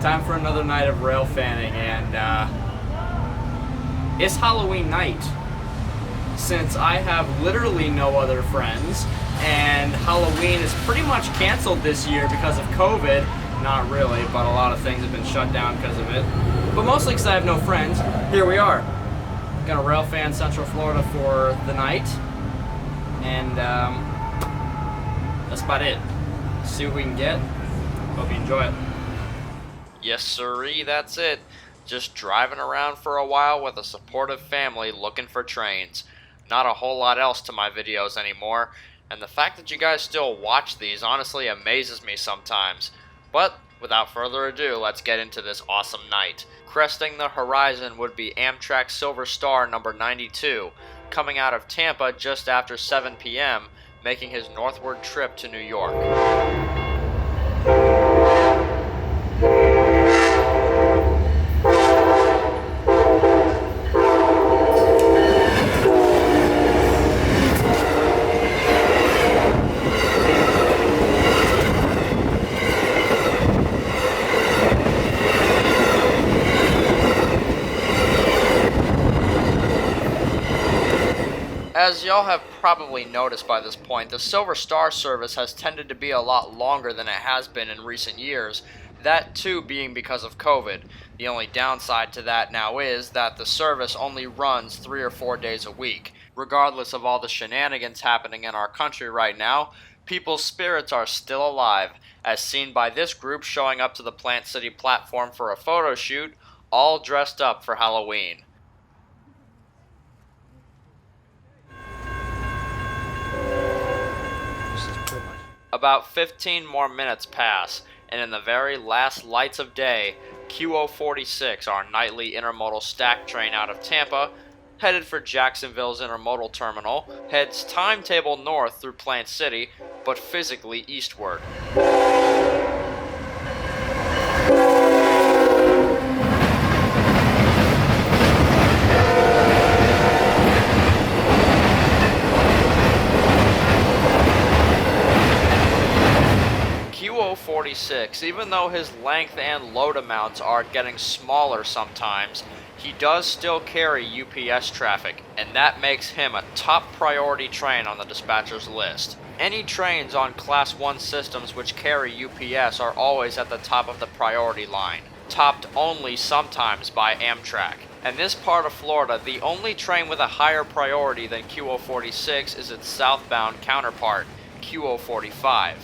Time for another night of rail fanning, and it's Halloween night. Since I have literally no other friends, and Halloween is pretty much canceled this year because of COVID. Not really, but a lot of things have been shut down because of it. But mostly because I have no friends. Here we are. Gonna rail fan Central Florida for the night, and that's about it. See what we can get. Hope you enjoy it. Yes sirree, that's it. Just driving around for a while with a supportive family looking for trains. Not a whole lot else to my videos anymore, and the fact that you guys still watch these honestly amazes me sometimes. But without further ado, let's get into this awesome night. Cresting the horizon would be Amtrak Silver Star number 92, coming out of Tampa just after 7 p.m., making his northward trip to New York. As y'all have probably noticed by this point, the Silver Star service has tended to be a lot longer than it has been in recent years, that too being because of COVID. The only downside to that now is that the service only runs 3 or 4 days a week. Regardless of all the shenanigans happening in our country right now, people's spirits are still alive, as seen by this group showing up to the Plant City platform for a photo shoot, all dressed up for Halloween. About 15 more minutes pass, and in the very last lights of day, QO46, our nightly intermodal stack train out of Tampa, headed for Jacksonville's intermodal terminal, heads timetable north through Plant City, but physically eastward. QO46, even though his length and load amounts are getting smaller sometimes, he does still carry UPS traffic, and that makes him a top priority train on the dispatcher's list. Any trains on Class 1 systems which carry UPS are always at the top of the priority line, topped only sometimes by Amtrak. In this part of Florida, the only train with a higher priority than QO46 is its southbound counterpart, QO45.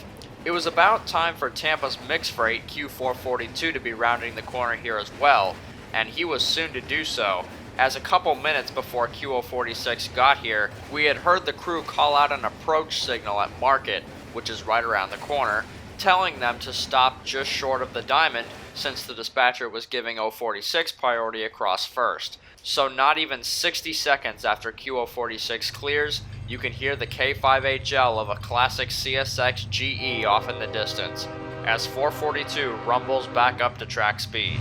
It was about time for Tampa's mixed freight Q442 to be rounding the corner here as well, and he was soon to do so, as a couple minutes before QO46 got here, we had heard the crew call out an approach signal at Market, which is right around the corner, telling them to stop just short of the diamond since the dispatcher was giving O46 priority across first. So not even 60 seconds after QO46 clears, you can hear the K5HL of a classic CSX GE off in the distance, as 442 rumbles back up to track speed.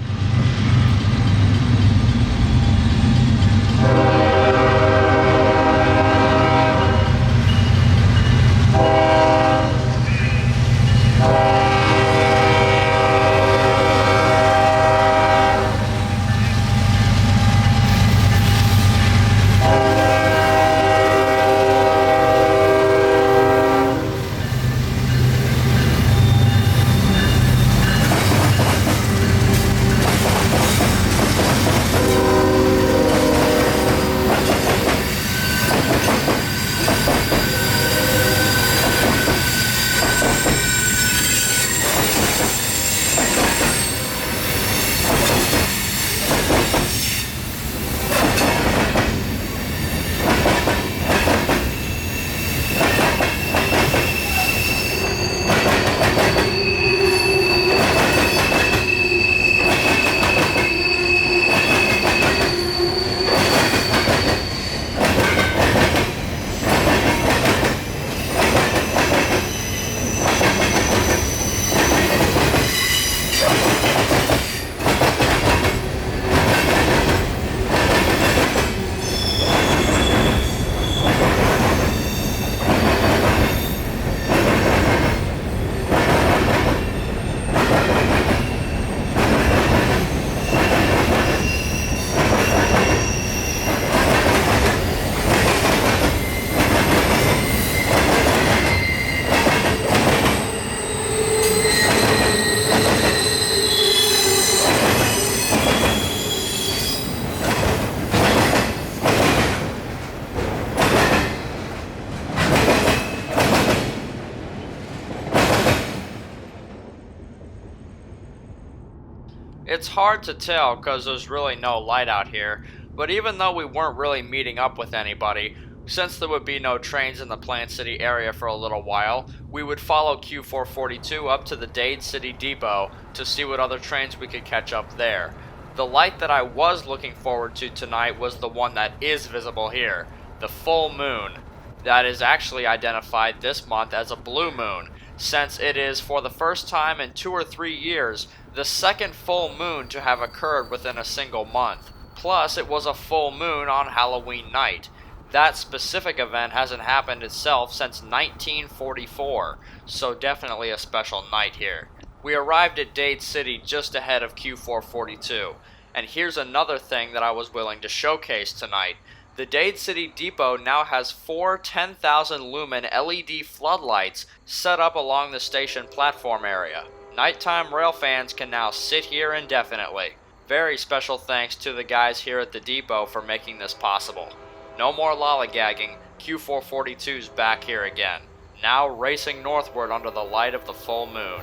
It's hard to tell because there's really no light out here, but even though we weren't really meeting up with anybody, since there would be no trains in the Plant City area for a little while, we would follow Q442 up to the Dade City Depot to see what other trains we could catch up there. The light that I was looking forward to tonight was the one that is visible here, the full moon. That is actually identified this month as a blue moon, since it is, for the first time in 2 or 3 years, the second full moon to have occurred within a single month. Plus, it was a full moon on Halloween night. That specific event hasn't happened itself since 1944, so definitely a special night here. We arrived at Dade City just ahead of Q442, and here's another thing that I was willing to showcase tonight. The Dade City Depot now has 4 10,000 lumen LED floodlights set up along the station platform area. Nighttime rail fans can now sit here indefinitely. Very special thanks to the guys here at the depot for making this possible. No more lollygagging, Q442's back here again, now racing northward under the light of the full moon.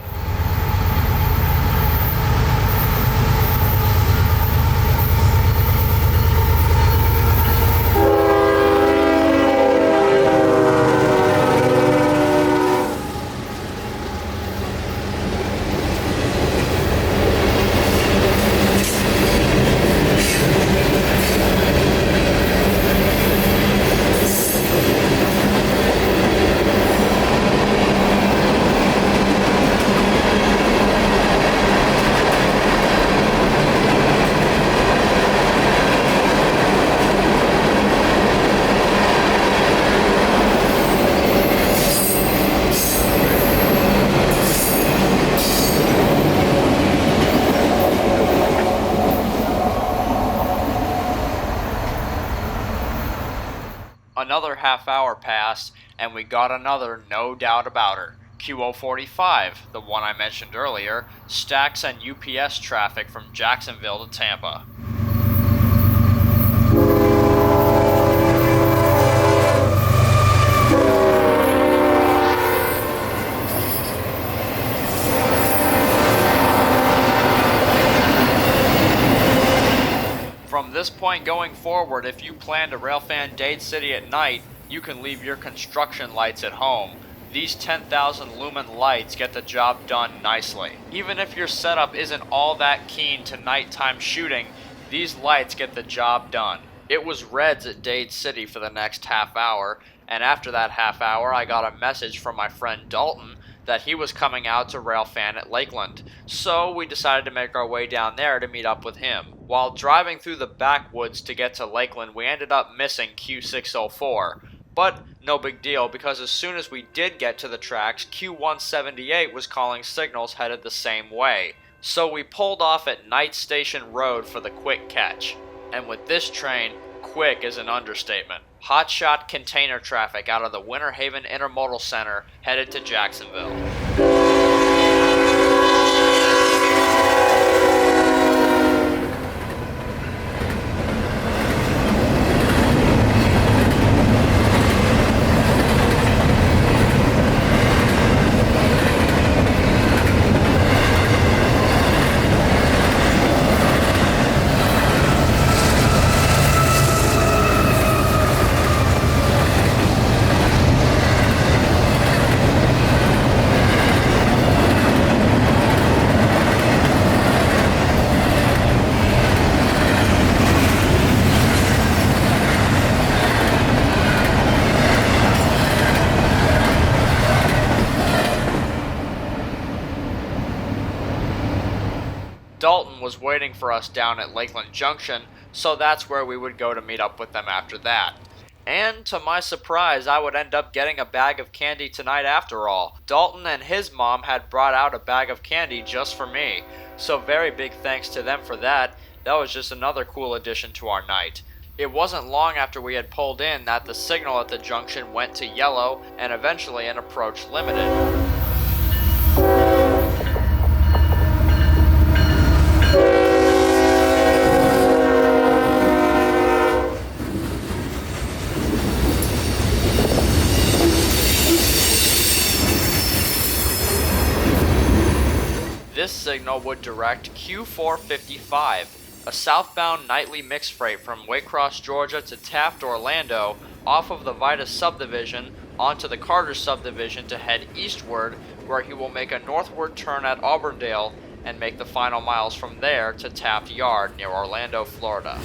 Another half hour passed, and we got another no doubt about her. Q045, the one I mentioned earlier, stacks and UPS traffic from Jacksonville to Tampa. From this point going forward, if you plan to railfan Dade City at night, you can leave your construction lights at home. These 10,000 lumen lights get the job done nicely. Even if your setup isn't all that keen to nighttime shooting, these lights get the job done. It was reds at Dade City for the next half hour, and after that half hour I got a message from my friend Dalton that he was coming out to railfan at Lakeland, so we decided to make our way down there to meet up with him. While driving through the backwoods to get to Lakeland, we ended up missing Q604, but no big deal because as soon as we did get to the tracks, Q178 was calling signals headed the same way. So we pulled off at Night Station Road for the quick catch. And with this train, quick is an understatement. Hotshot container traffic out of the Winter Haven Intermodal Center headed to Jacksonville. Dalton was waiting for us down at Lakeland Junction, so that's where we would go to meet up with them after that. And to my surprise, I would end up getting a bag of candy tonight after all. Dalton and his mom had brought out a bag of candy just for me, so very big thanks to them for that. That was just another cool addition to our night. It wasn't long after we had pulled in that the signal at the junction went to yellow and eventually an approach limited. This signal would direct Q455, a southbound nightly mixed freight from Waycross, Georgia to Taft, Orlando, off of the Vitis subdivision onto the Carter subdivision to head eastward, where he will make a northward turn at Auburndale and make the final miles from there to Taft Yard near Orlando, Florida.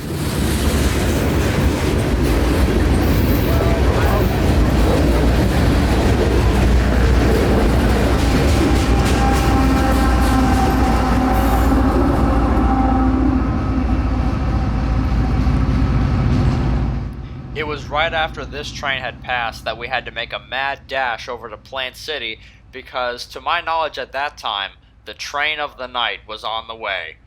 It was right after this train had passed that we had to make a mad dash over to Plant City because, to my knowledge at that time, the train of the night was on the way.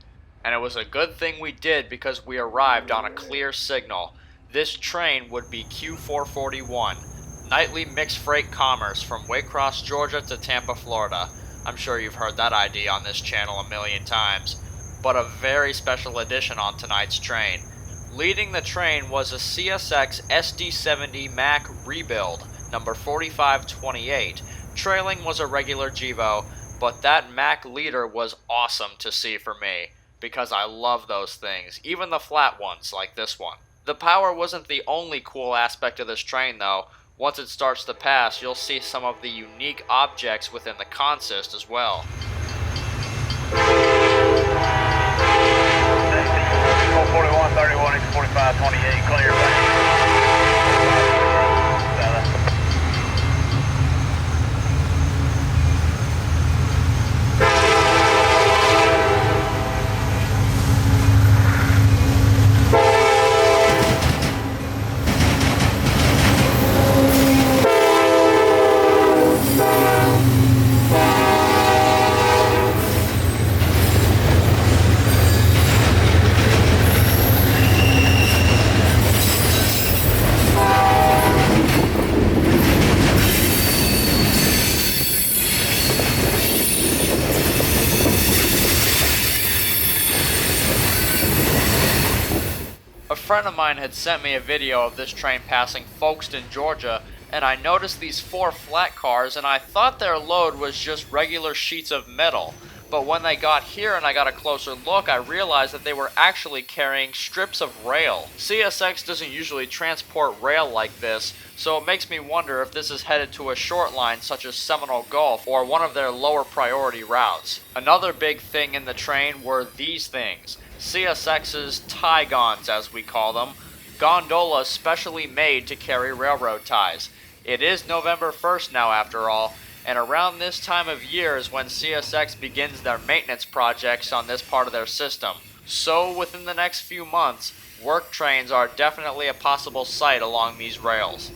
And it was a good thing we did because we arrived on a clear signal. This train would be Q441, nightly mixed freight commerce from Waycross, Georgia to Tampa, Florida. I'm sure you've heard that ID on this channel a million times, but a very special edition on tonight's train. Leading the train was a CSX SD70 Mac rebuild, number 4528. Trailing was a regular Gevo, but that Mac leader was awesome to see for me, because I love those things, even the flat ones like this one. The power wasn't the only cool aspect of this train though. Once it starts to pass, you'll see some of the unique objects within the consist as well. 41, 31, 45, 28, clear back. A friend of mine had sent me a video of this train passing Folkestone, Georgia, and I noticed these 4 flat cars and I thought their load was just regular sheets of metal. But when they got here and I got a closer look, I realized that they were actually carrying strips of rail. CSX doesn't usually transport rail like this, so it makes me wonder if this is headed to a short line such as Seminole Gulf or one of their lower priority routes. Another big thing in the train were these things. CSX's Tigons, as we call them, gondolas specially made to carry railroad ties. It is November 1st now after all, and around this time of year is when CSX begins their maintenance projects on this part of their system. So within the next few months, work trains are definitely a possible sight along these rails.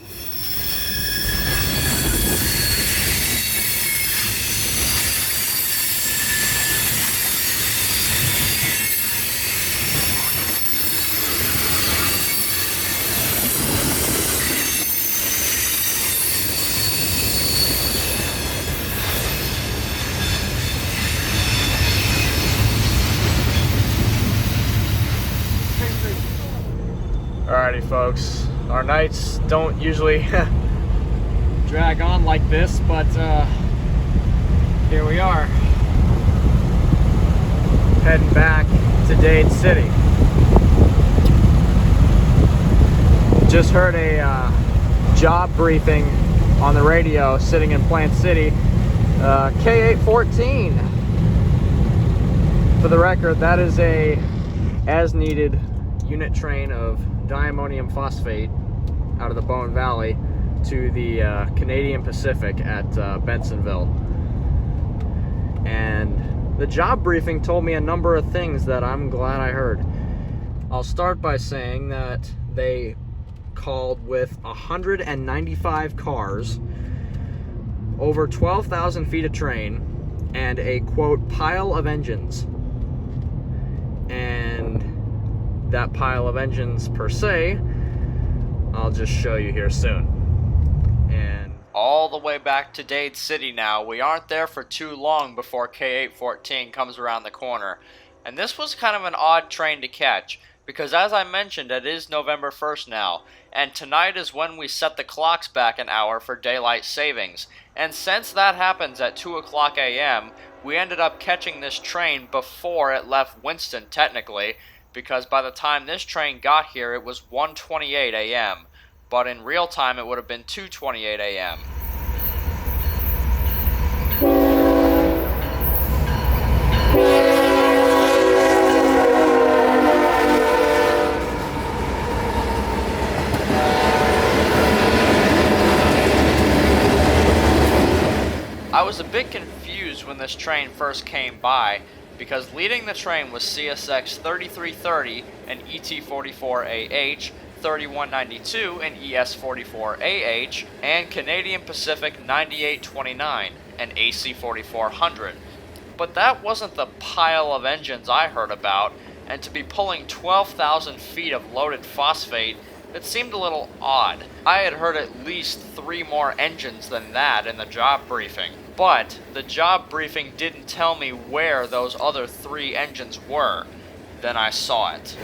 Alrighty folks, our nights don't usually drag on like this, but here we are, heading back to Dade City. Just heard a job briefing on the radio sitting in Plant City. K814, for the record, that is a as needed unit train of diammonium phosphate out of the Bowen Valley to the Canadian Pacific at Bensonville. And the job briefing told me a number of things that I'm glad I heard. I'll start by saying that they called with 195 cars, over 12,000 feet of train, and a quote pile of engines. And that pile of engines per se, I'll just show you here soon. And all the way back to Dade City now. We aren't there for too long before K814 comes around the corner. And this was kind of an odd train to catch. Because as I mentioned, it is November 1st now, and tonight is when we set the clocks back an hour for daylight savings. And since that happens at 2 o'clock a.m., we ended up catching this train before it left Winston, technically, because by the time this train got here, it was 1:28 a.m., but in real time it would have been 2:28 a.m. I was a bit confused when this train first came by, because leading the train was CSX 3330 and ET44AH, 3192 and ES44AH, and Canadian Pacific 9829 and AC4400. But that wasn't the pile of engines I heard about, and to be pulling 12,000 feet of loaded phosphate, it seemed a little odd. I had heard at least 3 more engines than that in the job briefing, but the job briefing didn't tell me where those other 3 engines were. Then I saw it.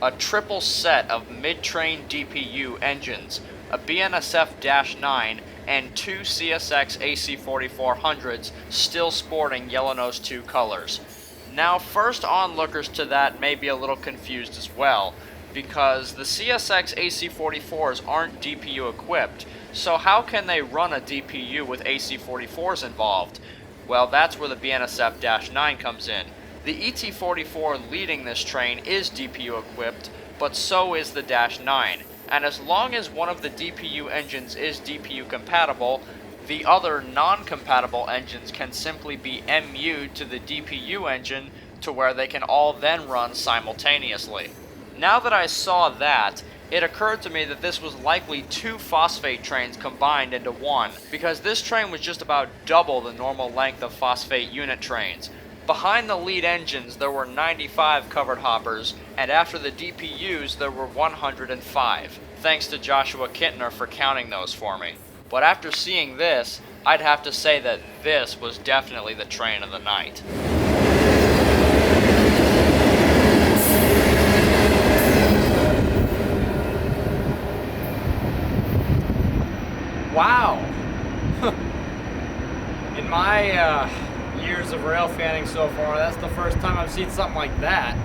A triple set of mid-train DPU engines, a BNSF-9, and 2 CSX AC4400s still sporting Yellow Nose 2 colors. Now, first onlookers to that may be a little confused as well, because the CSX AC44s aren't DPU equipped, so how can they run a DPU with AC44s involved? Well, that's where the BNSF-9 comes in. The ET44 leading this train is DPU equipped, but so is the -9, and as long as one of the DPU engines is DPU compatible, the other non-compatible engines can simply be MU'd to the DPU engine to where they can all then run simultaneously. Now that I saw that, it occurred to me that this was likely 2 phosphate trains combined into one, because this train was just about double the normal length of phosphate unit trains. Behind the lead engines there were 95 covered hoppers, and after the DPUs there were 105. Thanks to Joshua Kintner for counting those for me. But after seeing this, I'd have to say that this was definitely the train of the night. Wow. In my years of rail fanning so far, that's the first time I've seen something like that.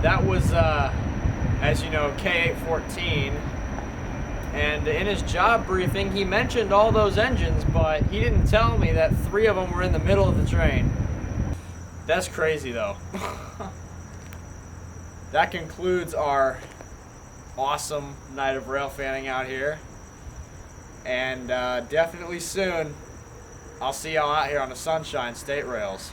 That was, as you know, K814, and in his job briefing he mentioned all those engines, but he didn't tell me that 3 of them were in the middle of the train. That's crazy though. That concludes our awesome night of rail fanning out here, and definitely soon I'll see y'all out here on the Sunshine State Rails.